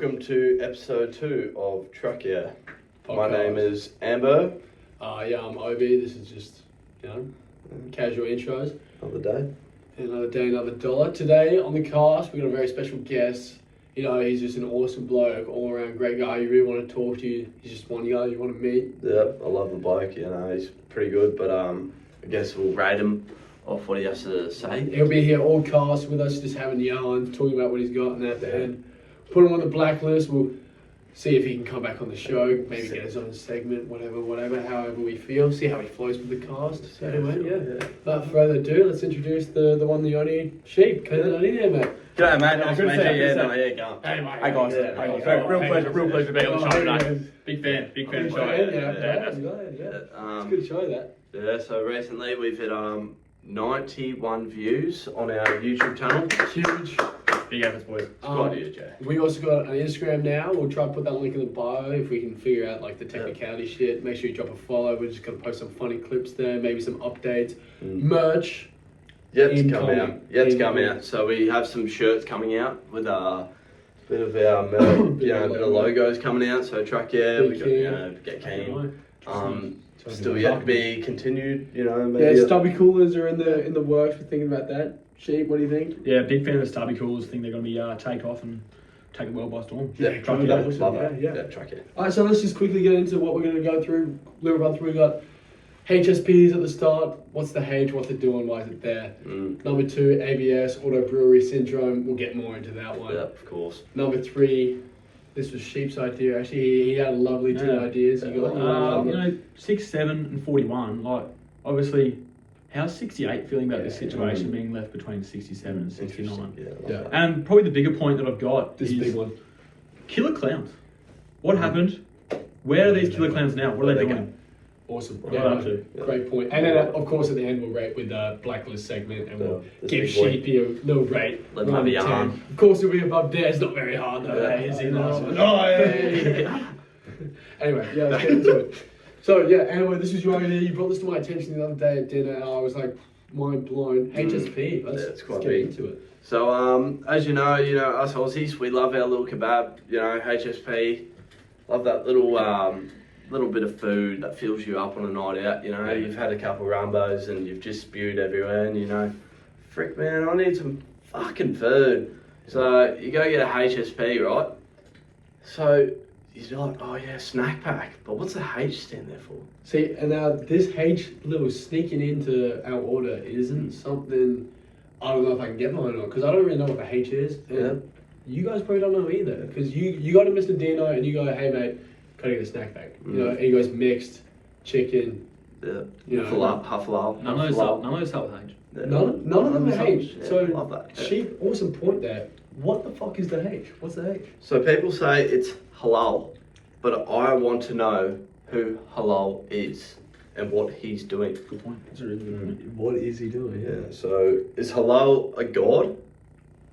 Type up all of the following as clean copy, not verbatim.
welcome to episode 2 of Truck Yeah. My Podcast. name is Amber. I'm Obi. This is just, casual intros. Another day. Another day, another dollar. Today on the cast, we've got a very special guest. He's just an awesome bloke, all around great guy. You really want to talk to you. He's just one guy you want to meet. Yeah, I love the bloke. He's pretty good, but I guess we'll rate him off what he has to say. He'll be here all cast with us, just having yarns, talking about what he's got, and at the end, put him on the blacklist. We'll see if he can come back on the show, maybe get his own segment, whatever, however we feel. See how he flows with the cast. So anyway, without further ado, let's introduce the one, the only Sheep. Come on in there, mate. G'day, mate. Nice good to to meet see you. you. Go on. Hey, mate. Hey, guys. Real pleasure to be on the show today. Big fan of the show. It's a good show, that. Yeah, so recently we've hit 91 views on our YouTube channel. Huge. Big efforts, boys. Good idea, Jay. We also got an Instagram now. We'll try to put that link in the bio if we can figure out like the technicality shit. Make sure you drop a follow. We're just gonna post some funny clips there, maybe some updates, merch. Yet to come out. So we have some shirts coming out with a bit of our bit of logos coming out. So Truck Yeah, we got Get Keen. Still yet to be continued. Maybe stubby coolers are in the works. We're thinking about that. Sheep, what do you think? Yeah, big fan of the stubby coolers. Think they're going to be take off and take the world by storm. Yeah, Truck love Yeah. that. Yeah, Truck Yeah. Alright, so let's just quickly get into what we're going to go through. Little run through. We got HSPs at the start. What's the H? What's it doing? Why is it there? Number 2, ABS, auto brewery syndrome. We'll get more into that one. Yeah, of course. Number 3, this was Sheep's idea. Actually, he had a lovely 2 ideas. He got 6, 7, and 41. Like, obviously, how's 68 feeling about this situation being left between 67 and 69? Yeah. And probably the bigger point that I've got this is big one. Killer clowns. What happened? Where are these killer clowns now? What are they doing? Awesome. What are they up to? Great point. And then, of course, at the end, we'll rate with the blacklist segment and we'll give big boy. Sheepy a little rate. Let him have a yarn. Of course, it'll be above there. It's not very hard, though. Is he? Nice one. Anyway, let's get into it. So, anyway, this was your idea. You brought this to my attention the other day at dinner, and I was like, mind blown. HSP. Let's get into it. So, as you know, us Aussies, we love our little kebab. HSP. Love that little bit of food that fills you up on a night out. You've had a couple Rumbos and you've just spewed everywhere, and frick man, I need some fucking food. So you go get a HSP, right? So you're like, oh yeah, snack pack. But what's the H stand there for? See, and now this H little sneaking into our order isn't something I don't know if I can get mine on, because I don't really know what the H is. And you guys probably don't know either, because you go to Mr. Dino and you go, hey mate, can I get a snack bag? And he goes mixed, chicken. Huffalal. None of those start with H. None of them are H. Yeah, So, love that. Sheep, awesome point there. What the fuck is the H? What's the H? So people say it's halal, but I want to know who halal is and what he's doing. Good point. That's a really good point. What is he doing? Yeah, so is halal a god?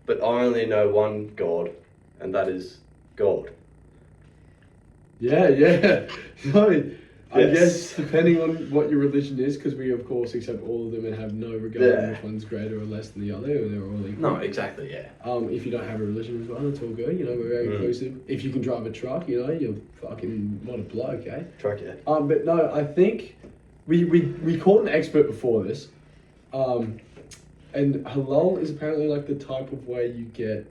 But I only know one God, and that is God. Yeah. No, I Yes. guess depending on what your religion is, because we of course accept all of them and have no regard on which one's greater or less than the other, or they're all equal. No, exactly, yeah. If you don't have a religion as well, it's all good. We're very inclusive. If you can drive a truck, you're fucking what a bloke, eh? Truck, yeah. But no, I think we called an expert before this, and halal is apparently like the type of way you get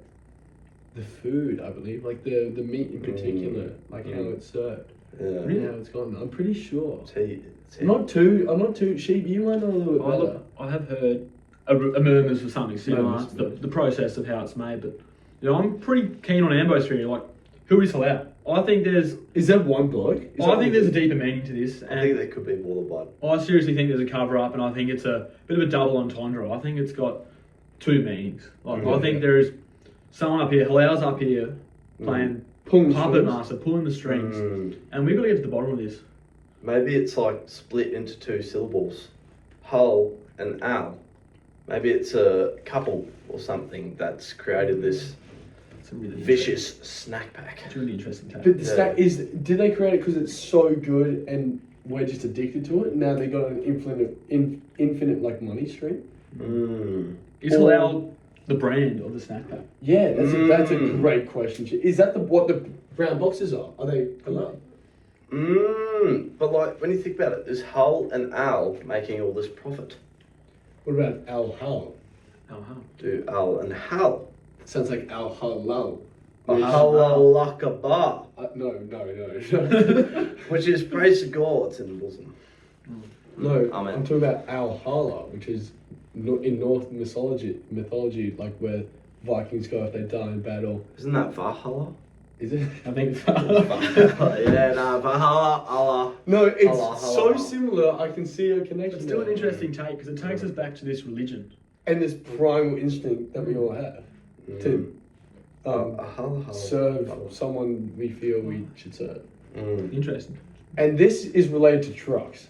the food, I believe, like the meat in particular, like how it's served. Yeah. And how it's gone. I'm pretty sure. It's I'm not too Sheep. You might know a little bit better. I have heard a murmurs for something similar. The process of how it's made, but I'm pretty keen on Ambo's theory. Like, who is halal? I think there's. Is that one bloke? I think there's a deeper meaning to this. I think there could be more than one. I seriously think there's a cover up, and I think it's a bit of a double entendre. I think it's got 2 meanings. Like, I think there is someone up here, halal's up here, playing puppet master, pulling the strings, and we've got to get to the bottom of this. Maybe it's like split into 2 syllables, Hal and Al. Maybe it's a couple or something that's created this Really vicious snack pack. It's a really interesting take. But the snack did they create it because it's so good and we're just addicted to it? Now they got an infinite like money stream. Is halal the brand of the snack pack. Yeah, that's a great question. Is that what the brown boxes are? Are they halal? But like when you think about it, there's Hull and Al making all this profit. What about Al Hal? Oh, how? Do Al and Hal. Sounds like Al Halal. Allah Akbar, No. which is praise to God in Muslim. No, Amen. I'm talking about Valhalla, which is in Norse mythology, like where Vikings go if they die in battle. Isn't that Valhalla? Is it? I think Yeah, no, Valhalla, Allah. No, it's Allah, so Allah. similar. I can see a connection. it's still an there. interesting take because it takes us back to this religion. And this primal instinct that we all have to serve someone we feel we should serve. Interesting. And this is related to trucks.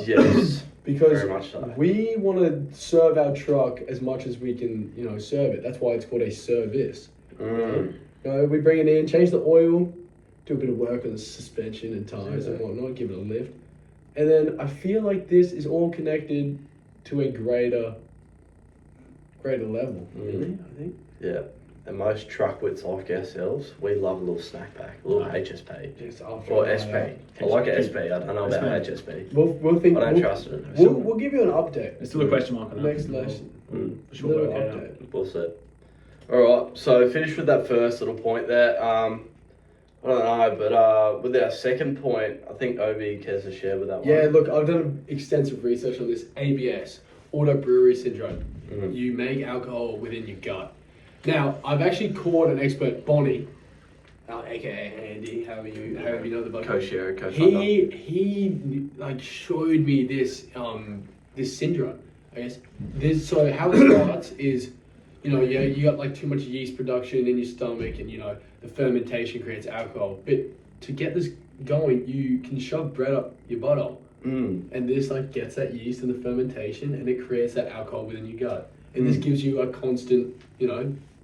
Yes. Because Very much so. we want to serve our truck as much as we can, serve it. That's why it's called a service. We bring it in, change the oil, do a bit of work on the suspension and tires and whatnot, give it a lift. And then I feel like this is all connected to a greater level, really, I think. Yeah. And most truck wits like ourselves, we love a little snack pack, a little HSP. Yes, Or SP. I like it SP. I don't know about HSP. We'll think. I don't trust it. We'll give you an update. There's still a question mark on that. Next lesson. Sure, Little work it out. update. Well said. Alright, so finish with that first little point there. I don't know, but with our second point, I think Obi cares to share with that one. Yeah, look, I've done extensive research on this ABS, auto brewery syndrome. You make alcohol within your gut. Now, I've actually called an expert, Bonnie, aka Andy, however you know the buddy. Co-share, co-funder. He showed me this this syndrome. I guess so. How it starts is, you got like too much yeast production in your stomach, and the fermentation creates alcohol. But to get this going, you can shove bread up your butthole, and this gets that yeast and the fermentation, and it creates that alcohol within your gut, and this gives you a constant,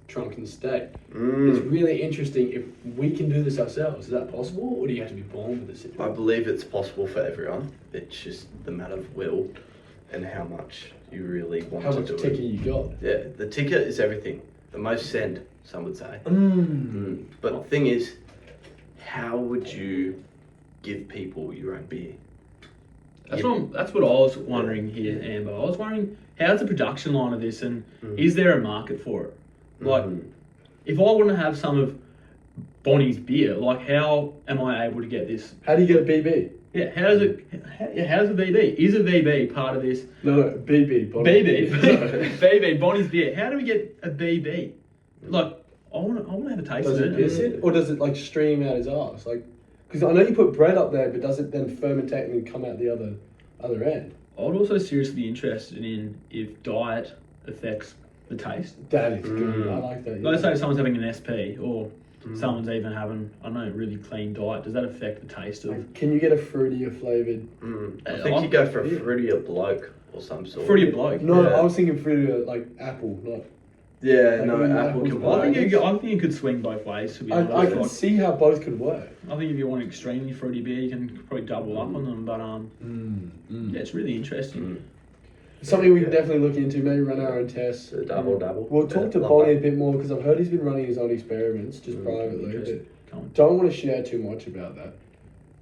drunken state. It's really interesting if we can do this ourselves. Is that possible, or do you have to be born with this I syndrome? believe it's possible for everyone. It's just the matter of will and how much you really want How to much do ticker it. you got? Yeah, the ticker is everything. The most send, some would say. But the thing is, how would you give people your own beer? That's what I was wondering here, Amber. I was wondering, how's the production line of this, and is there a market for it? Like, if I want to have some of Bonnie's beer, how am I able to get this? How do you get a BB? Yeah, how's a VB? Is a VB part of this? No, BB. BB, Bonnie's beer. How do we get a BB? I want to have a taste Does of it piss it, or does it stream out his ass? Because I know you put bread up there, but does it then fermentate and then come out the other end? I would also seriously be interested in if diet affects the taste. That is good. I like that. Let's say someone's having an SP, or someone's even having, I don't know, really clean diet. Does that affect the taste of? Can you get a fruitier flavoured? I think you go for a fruitier bloke or some sort. Fruitier bloke? No, Yeah. I was thinking fruitier apple, not. Yeah, Like no, when apple apples can are I work. think you could swing both ways, to be honest. I can see how both could work. I think if you want extremely fruity beer, you can probably double up on them. But yeah, it's really interesting. Something we can definitely look into. Maybe run our own tests. So double. We'll talk to Love Bonnie a that. bit more because I've heard he's been running his own experiments just privately. Interesting. But Come on. don't want to share too much about that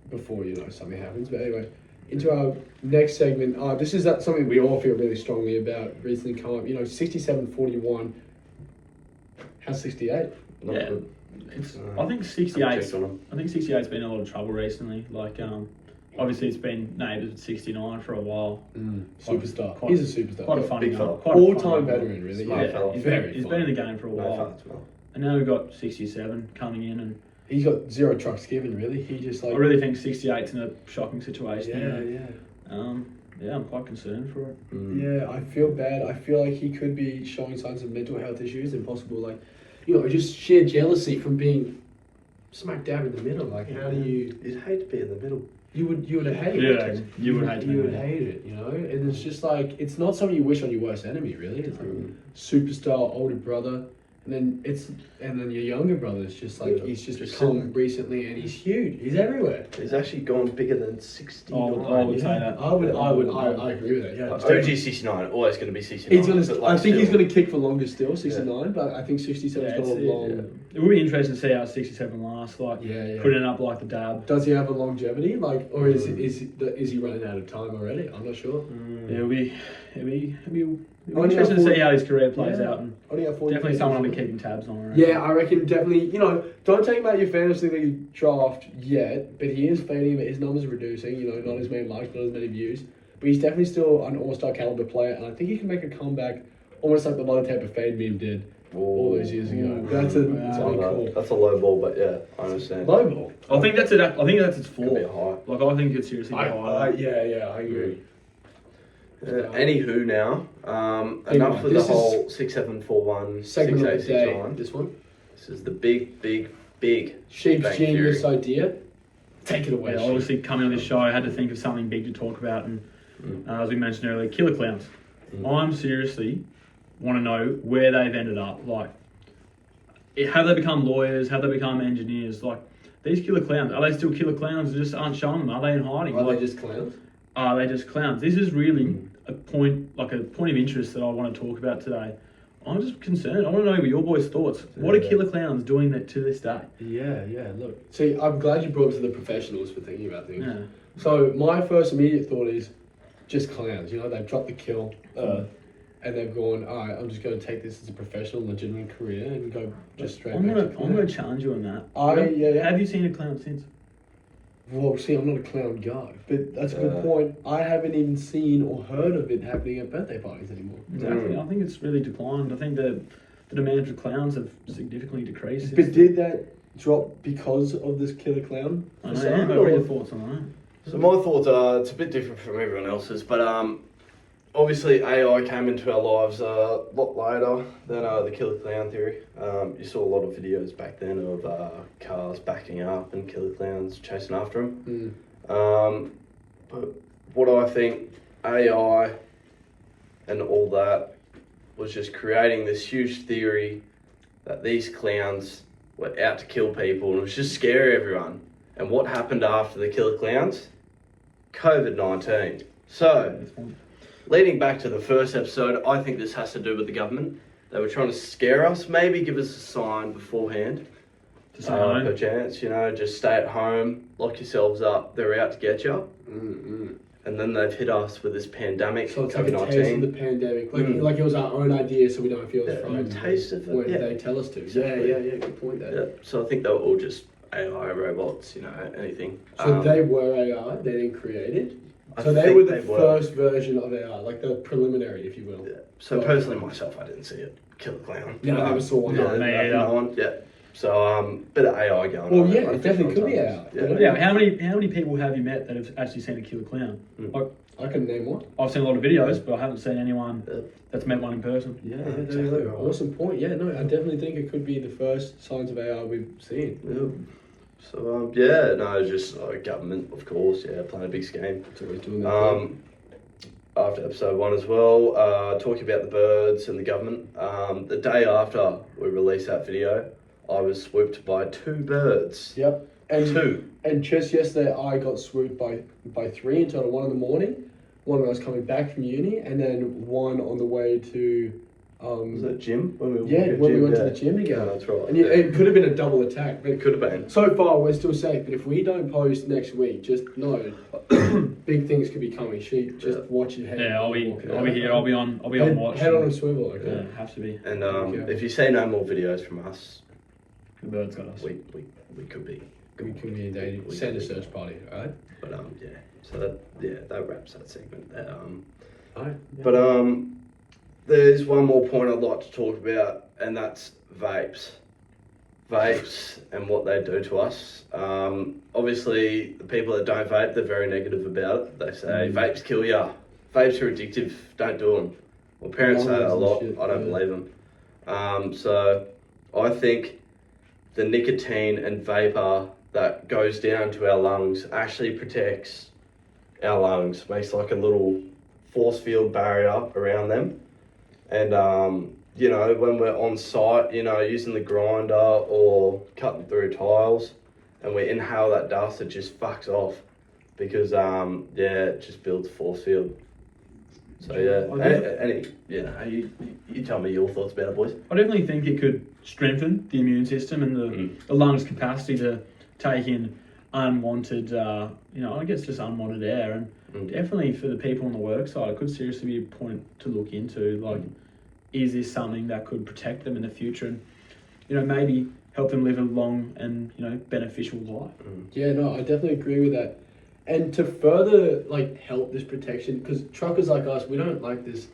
before something happens. But anyway, into our next segment. This is something we all feel really strongly about. Recently come up. 67-41. How's 68? Not Yeah. good. I think 68. checked on him. I think 68's been in a lot of trouble recently. Obviously it's been named as 69 for a while. Superstar. Quite- He's a superstar. Quite a funny Big fella. quite a All-time funny veteran, really. Smart fella. He's Very been funny. in the game for a No while. farts, well. And now we've got 67 coming in, and He's got zero trucks given, really. He just I really think 68's in a shocking situation. Yeah. Yeah, I'm quite concerned for it. Yeah, I feel bad. I feel like he could be showing signs of mental health issues and possible, just sheer jealousy from being smack dab in the middle. How do you? You'd hate to be in the middle. You would hate Yeah, it. you would hate to You be would there. hate it, And it's just it's not something you wish on your worst enemy, really. It's superstar older brother, And then your younger brother's just like he's just Just come sitting. recently and he's huge. He's everywhere. He's actually gone bigger than 69. I would say that. I agree with that. Yeah. Like, OG 69, always going to be 69. He's gonna. but, like, I think he's still- gonna kick for longer still, 69. But I think 67's got a long. It would be interesting to see how 67 lasts. Like Yeah. putting it up like the dab. Does he have a longevity? Like, or is he running out of time already? I'm not sure. Yeah, it'll be Only interesting to got see how his career plays out. And Only got 40 definitely games. someone I'll be keeping tabs on. Right? Yeah, I reckon definitely. Don't take him out of your fantasy league draft yet, but he is fading. His numbers are reducing. Not as many likes, not as many views, but he's definitely still an all-star caliber player, and I think he can make a comeback, almost like the Mother Tampa Fade meme did all those years ago. That's really cool. That's a low ball, but yeah, I understand. Low ball. I think that's it. I think that's its Could be a floor. high. Like I think it's seriously high. Yeah, I agree. Anywho, now, Big enough one. with This the is whole 6741, Segment of the day. 6869. This one. This is the big Sheep's Bang genius Theory. idea. Take it away. Yeah, Sheep. obviously coming on this show, I had to think of something big to talk about, and as we mentioned earlier, killer clowns. I'm seriously want to know where they've ended up. Like, have they become lawyers? Have they become engineers? Like, these killer clowns, are they still killer clowns? They just aren't showing them. Are they in hiding? Are Like, they just clowns? are they just clowns? This is really a point of interest that I want to talk about today. I'm just concerned. I want to know your boys' thoughts. What are killer clowns doing that to this day? Yeah. Look, see, I'm glad you brought it to the professionals for thinking about things. Yeah. So my first immediate thought is just clowns. They've dropped the kill, and they've gone. All right, I'm just going to take this as a professional, legitimate career and go just straight. I'm back gonna to clown. challenge you on that. Yeah. Have you seen a clown since? Well, see, I'm not a clown guy, but that's a good point. I haven't even seen or heard of it happening at birthday parties anymore. Exactly. I think it's really declined. I think the demand for clowns have significantly decreased. But did that drop because of this killer clown? I know, yeah, but what are your thoughts on So my thoughts are, it's a bit different from everyone else's, but obviously AI came into our lives a lot later than the killer clown theory. You saw a lot of videos back then of cars backing up and killer clowns chasing after them. But what I think AI and all that was just creating this huge theory that these clowns were out to kill people, and it was just scare everyone. And what happened after the killer clowns? COVID-19. So, that? leading back to the first episode, I think this has to do with the government. They were trying to scare us, maybe give us a sign beforehand. To say no. Perchance, just stay at home, lock yourselves up, they're out to get you. And then they've hit us with this pandemic, So it's like a taste of the pandemic. Like it was our own idea, so we don't feel frightened. taste of it, when yeah. they tell us to. Exactly. Yeah. Good point there. Yeah, so I think they were all just AI robots, anything. So they were AI. They didn't create it. I So they think were the they were. first version of AI, like the preliminary, if you will. Yeah. So personally, myself, I didn't see it. Killer clown. Yeah, I never saw one. No, me either. No one. Yeah. So bit of AI going Well, on. yeah, I it think definitely could be sometimes. AI. Yeah. Yeah, how many people have you met that have actually seen a killer clown? Like, I can name one. I've seen a lot of videos, but I haven't seen anyone that's met one in person. Yeah, exactly there you go. right. Awesome point. Yeah, no, I definitely think it could be the first signs of AI we've seen. Yeah. So just government, of course. Yeah, playing a big scheme. It's always doing that thing. After episode 1 as well, talking about the birds and the government. The day after we released that video, I was swooped by 2 birds. Yep. And 2. And just yesterday, I got swooped by 3 until 1 in the morning. One when I was coming back from uni, and then one on the way to. Was that gym? When we went to the gym together. Yeah, that's right. And it could have been a double attack, but It could have been. so far we're still safe. But if we don't post next week, just know big things could be coming. Just watch your head. Yeah, I'll be here. I'll be on watch. Head on a swivel. Okay. Yeah, have to be. And Okay. if you see no more videos from us, The bird's got us. we could be. We could be dating. Send a search party, alright? But so that wraps that segment. Alright. But there's one more point I'd like to talk about, and that's vapes. Vapes and what they do to us. Obviously, the people that don't vape, they're very negative about it. They say vapes kill ya. Vapes are addictive. Don't do them. Well, parents say that a lot. Shit, I don't yeah. believe them. So I think the nicotine and vapor that goes down to our lungs actually protects our lungs, makes like a little force field barrier around them, and you know, when we're on site, you know, using the grinder or cutting through tiles, and we inhale that dust, it just fucks off because it just builds a force field. So you tell me your thoughts about it, boys. I definitely think it could strengthen the immune system and the lungs' capacity to take in unwanted, I guess just unwanted air, and definitely for the people on the work side, it could seriously be a point to look into. Like, is this something that could protect them in the future, and maybe help them live a long and beneficial life? Yeah, no, I definitely agree with that. And to further help this protection, because truckers like us, we don't like this,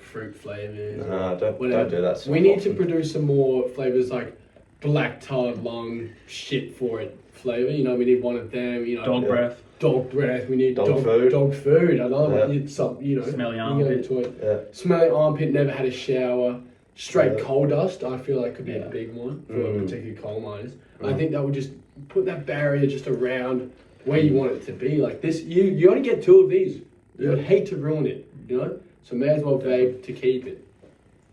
fruit flavors. No, don't do that. So we need to produce some more flavors like black tar lung shit for it flavor. We need one of them. Dog breath. Dog breath. We need dog food. Dog food. Another one. Smelly armpit. Smelly armpit. Never had a shower. Straight coal dust. I feel like could be a big one for particularly coal miners. I think that would just put that barrier just around where you want it to be. Like this, you only get 2 of these. You would hate to ruin it, So may as well vape to keep it.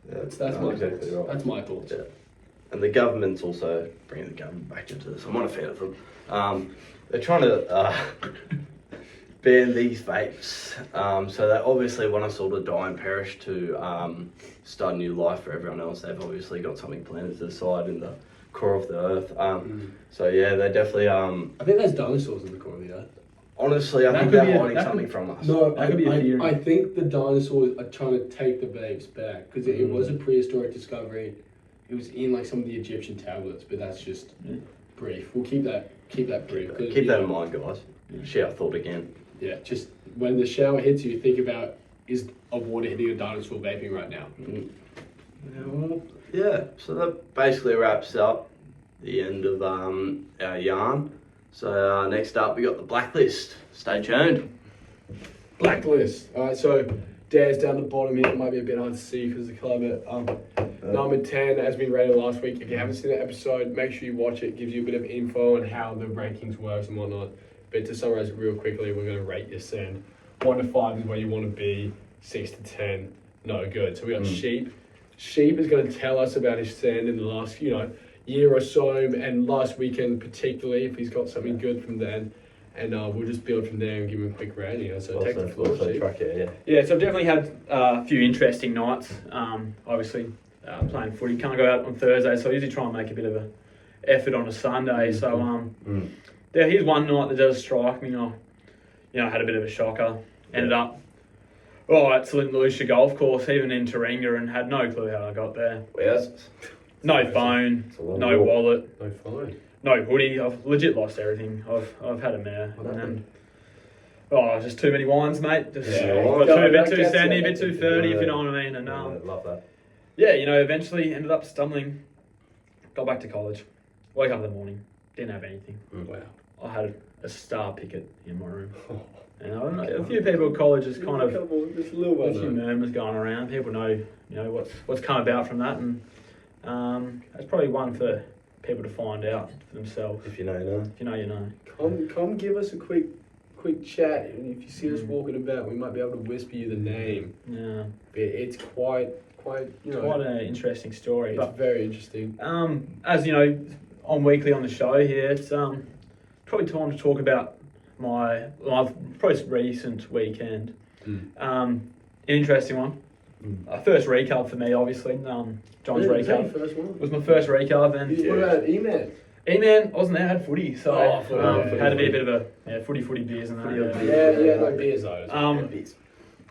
Yeah, that's my thoughts. Right. That's my thoughts. Yeah. And the government's also bringing the government back into this. I'm not a fan of them. They're trying to ban these vapes. So they obviously want us all to die and perish to start a new life for everyone else. They've obviously got something planted to the side in the core of the earth. So yeah, they definitely. I think there's dinosaurs in the core of the earth. Honestly, I think they're hiding something from us. No, that could be a theory. I think the dinosaurs are trying to take the vapes back because it was a prehistoric discovery. It was in some of the Egyptian tablets, but that's just brief. We'll keep that brief. Keep that in mind, guys. Share our thought again. Yeah, just when the shower hits you, think about, is a water hitting a dinosaur vaping right now? So that basically wraps up the end of our yarn. So next up we got the blacklist. Stay tuned. Blacklist. Alright, so Dare's down the bottom here. It might be a bit hard to see because of the colour, but number 10, as we rated last week. If you haven't seen that episode, make sure you watch it. It gives you a bit of info on how the rankings works and whatnot. But to summarise it real quickly, we're going to rate your sand. 1 to 5 is where you want to be. 6 to 10, no good. So we got Sheep. Sheep is going to tell us about his sand in the last, year or so, and last weekend particularly, if he's got something good from then. And we'll just build from there and give him a quick rating. So take the floor, Sheep. Yeah, so I've definitely had a few interesting nights. Obviously, playing footy. Can't go out on Thursday, so I usually try and make a bit of an effort on a Sunday. So here's one night that does strike me. I had a bit of a shocker. Ended up at St Lucia Golf Course, even in Taringa, and had no clue how I got there. No phone, no wallet, no phone, no hoodie. I've legit lost everything. I've had a mare. Just too many wines, mate. Just a bit too sandy, a bit too 30, if you know what I mean. And love that. Eventually ended up stumbling. Got back to college. Woke up in the morning. Didn't have anything. Wow. I had a star picket in my room. And I don't know, a few people at college is kind of a few murmurs going around. People know, what's come about from that, and that's probably one for people to find out for themselves. If you know, you know. If you know, you know. Come give us a quick chat, and if you see us walking about, we might be able to whisper you the name. Yeah. It's quite quite an interesting story. It's very interesting. As you know, on weekly on the show here, it's probably time to talk about my most recent weekend. An interesting one. First recap for me, obviously. John's recap. First one? It was my first recap. And what about E-Man? E-Man, I wasn't there, I had footy, so had to be a bit of a footy beers and that. Yeah, no beers though.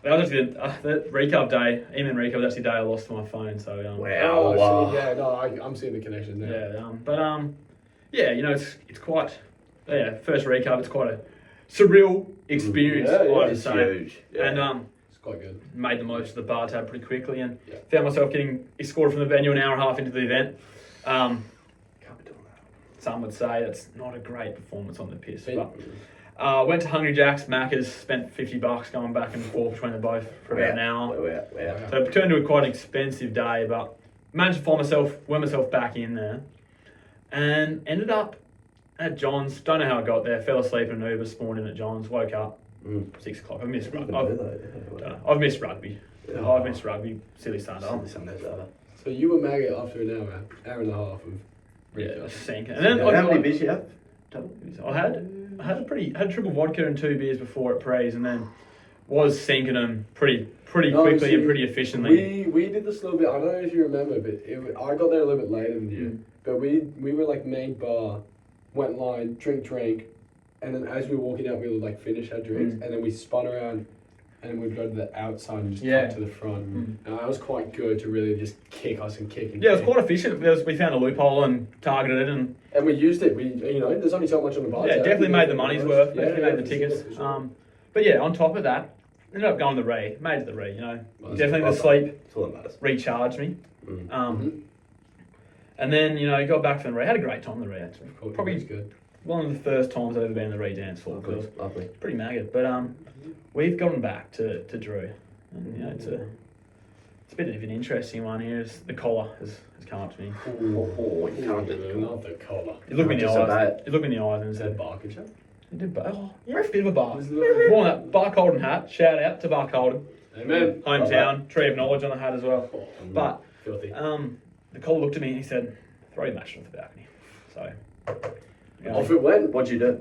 That was actually the recap day. E-Man recap was actually the day I lost my phone, so wow. I'm seeing the connection there. Yeah, it's quite first recap. It's quite a surreal experience, I would say. Huge. Yeah. And it's quite good. Made the most of the bar tab pretty quickly, and found myself getting escorted from the venue an hour and a half into the event. Can't be doing that. Some would say it's not a great performance on the piss, but went to Hungry Jack's, Macca's, spent $50 going back and forth between them both for about an hour. So it turned into a quite expensive day, but managed to work myself back in there, and ended up at John's. Don't know how I got there. Fell asleep in an Uber, spawned in at John's, woke up 6 o'clock. I've missed rugby. I've missed rugby. Oh, I've missed rugby, silly Sunday. Sunday's over. So you were maggot after an hour and a half of Yeah, sinking. And then How many beers you have? I had a triple vodka and 2 beers before at Prees, and then was sinking them pretty No, quickly see, and pretty efficiently. We did this a little bit. I don't know if you remember, but I got there a little bit later than you. But we were like main bar, went line, drink, and then as we were walking out, we would like finish our drinks, and then we spun around, and we'd go to the outside and just cut to the front. And that was quite good to really just kick us and kick. Yeah, it was quite efficient because we found a loophole and targeted it, and we used it. There's only so much on the bar. yeah, tab. definitely made the money's worth. Yeah, Definitely made the for sure, tickets. for sure. But yeah, on top of that, ended up going to the Ree. Made it to the Ree. Definitely the sleep That's all that matters. recharged me. And then got back from the Ree. Had a great time in the Ree actually. Probably good. one of the first times I've ever been in the Ree dance floor. Lovely. Pretty maggot, but we've gotten back to Drew, and it's a bit of an interesting one here. Is the collar has come up to me. You can't do that. Not the collar. He looked me in the Just eyes. about- He looked me in the eyes and Is that said, Barker? "You did, you're a bit of a bar." Was it- Worn that Bark Holden hat. Shout out to Bark Holden, Amen. hometown. Tree of knowledge on the hat as well. But Filthy. the collar looked at me and he said, "Throw your match off the balcony." So Off it went. What'd you do?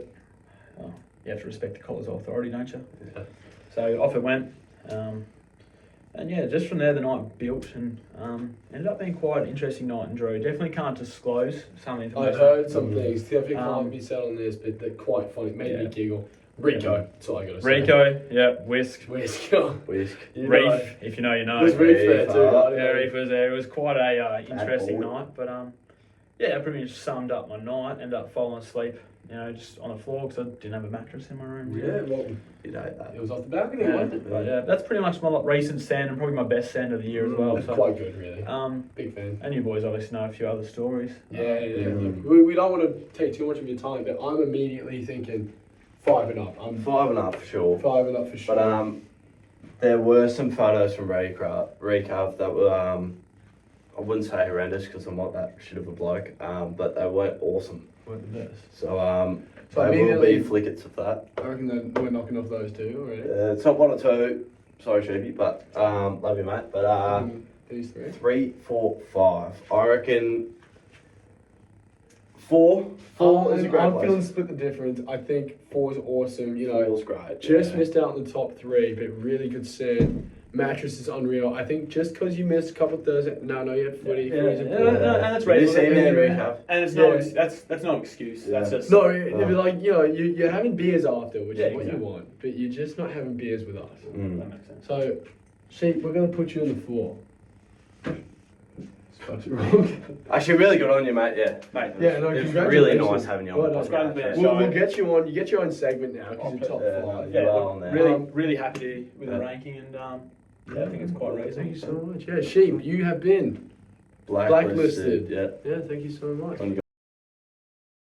you have to respect the collar's authority, don't you? Yeah. So off it went. And yeah, just from there the night built and ended up being quite an interesting night in Drew. Definitely can't disclose some I information. heard some things. Definitely Um, can't be said on this, but they're quite funny. Made me Yeah. giggle. Rico. That's all I gotta say. Rico, yeah, Whisk, Whisk. Whisk. Reef, if you know, you know. Was Reef there Reef, too? Yeah, Reef was there. It was quite a interesting boy. night, but yeah, it pretty much summed up my night. Ended up falling asleep, just on the floor because I didn't have a mattress in my room. Yeah, well, You know that. it was off the balcony, Yeah, wasn't it? but yeah, that's pretty much my recent stand and probably my best stand of the year as well. That's So, quite good, really. Big fan. and you boys obviously know a few other stories. Yeah. We don't want to take too much of your time, but I'm immediately thinking 5 and up. I'm 5 and up for sure. 5 and up for sure. But there were some photos from Recap that were I wouldn't say horrendous because I'm not that shit of a bloke, but they weren't awesome. Weren't the best. So So there will immediately- be flickets of that. I reckon that we're knocking off those two already. It's not 1 or 2. Sorry, Sheepy, but love you, mate. But These three. 3, 4, 5. I reckon 4. 4 is a great I'm place. feeling split the difference. I think 4 is awesome. 4's great. Just yeah. missed out on the top 3, but really good stand. Mattress is unreal. I think just because you missed a couple of Thursday, no, you had footy. Yeah, footy's and important. that's Did you right. see me and Recap? And it's Yeah. that's no excuse. Yeah. That's just No, it'd be like you're having beers after, which Yeah, is what exactly. you want, but you're just not having beers with us. that makes sense. So, Sheep, we're gonna put you on the floor. Spelled it wrong. Actually, really good on you, mate. Yeah. Mate, Yeah, no, It's congratulations. really nice having you on Well the done. It's great to be podcast. on yeah. the We'll get you on. You get your own segment now because you're top Yeah, 5. you are on there. really happy with the Yeah. ranking and I think it's quite reasonable. Thank you so much. Yeah, Sheep, you have been Blacklisted. blacklisted. Yeah. Yeah, thank you so much.